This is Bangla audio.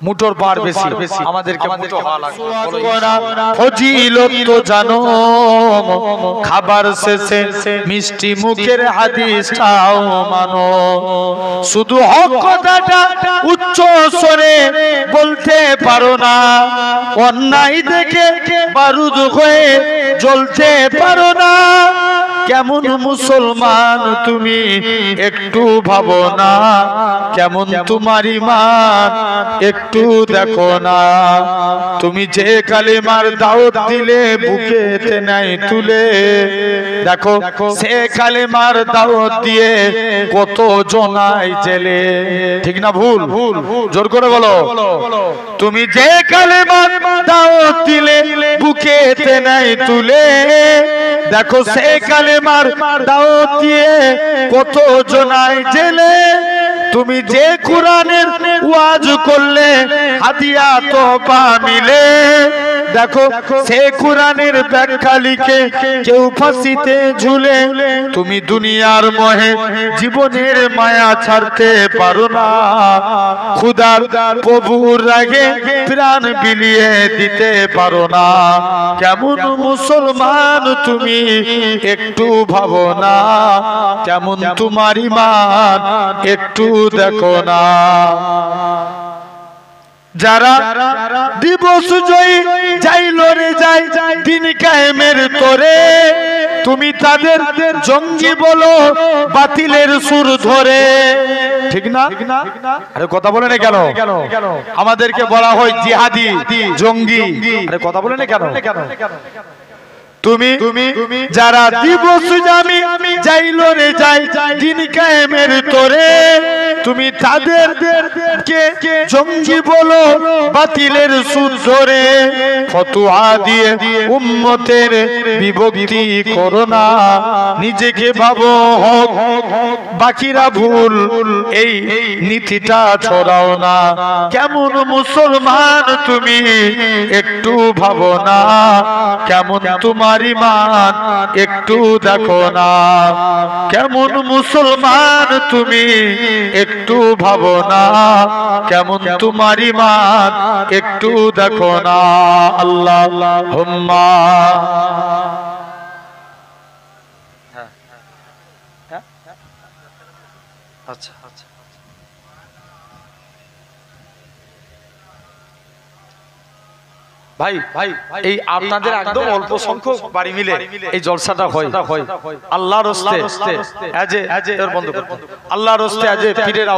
মুঠোর বার বেশি আমাদেরকে মুঠো হওয়া লাগে ফজিলত তো জানো খাবার শেষে মিষ্টি মুখের হাদিসটাও মানো শুধু হক কথাটা উচ্চ স্বরে বলতে পারো না অন্যায় দেখে বারুদ হয়ে জ্বলতে পারো না কেমন মুসলমান তুমি একটু ভাবো না কেমন তোমার ঈমান একটু দেখো না তুমি যে কালেমার দাওয়াত দিলে বুকেতে নাই তুলে দেখো সে কালেমার দাওয়াত দিয়ে কত জনাই জেলে ঠিক না ভুল জোর করে বলো তুমি যে কালেমার দাওয়াত দিলে বুকেতে নাই তুলে দেখো সে কালেমার দাওয়াত দিয়ে কত জনাই জেলে তুমি যে কোরআনের ওয়াজ করলে হাদিয়া তোবা মিলে দেখো সে কোরআনের ব্যাখ্যা লিখে কেউ ফাঁসিতে ঝুলে তুমি দুনিয়ার মোহে জীবনের মায়া ছাড়তে পারো না খোদার প্রভুর রাগে প্রাণ বিলিয়ে দিতে পারো না কেমন মুসলমান তুমি একটু ভাবো না কেমন তোমার ঈমান একটু দেখো না যারা দিবস জয়ী যাইল রে যাই দিন কায়েমের তোরে তুমি তাদের জঙ্গি বলো বাতিলের সুর ধরে ঠিক না আরে কথা বলে না কেন আমাদেরকে বলা হয় জিহাদি জঙ্গি আরে কথা বলে না কেন তুমি যারা দিবস জামি যাইল রে যাই দিন কায়েমের তোরে তুমি তাদেরকে জঙ্গি বলো বাতিলের সুর ধরে ফতোয়া দিয়ে উম্মতের বিভক্তি করো না নিজেকে ভাবো হক বাকিরা ভুল এই নীতিটা ছড়াও না কেমন মুসলমান তুমি একটু ভাবো না কেমন তোমার ঈমান একটু দেখো না কেমন মুসলমান তুমি একটু ভাবো না কেমন তোমার ঈমান একটু দেখো না আল্লাহুম্মা আচ্ছা ভাই এই আপনাদের একদম অল্প সংখ্যক বাড়ি মিলে এই জলসাটা হয় আল্লাহর রাস্তে আল্লাহর রাস্তে পীরের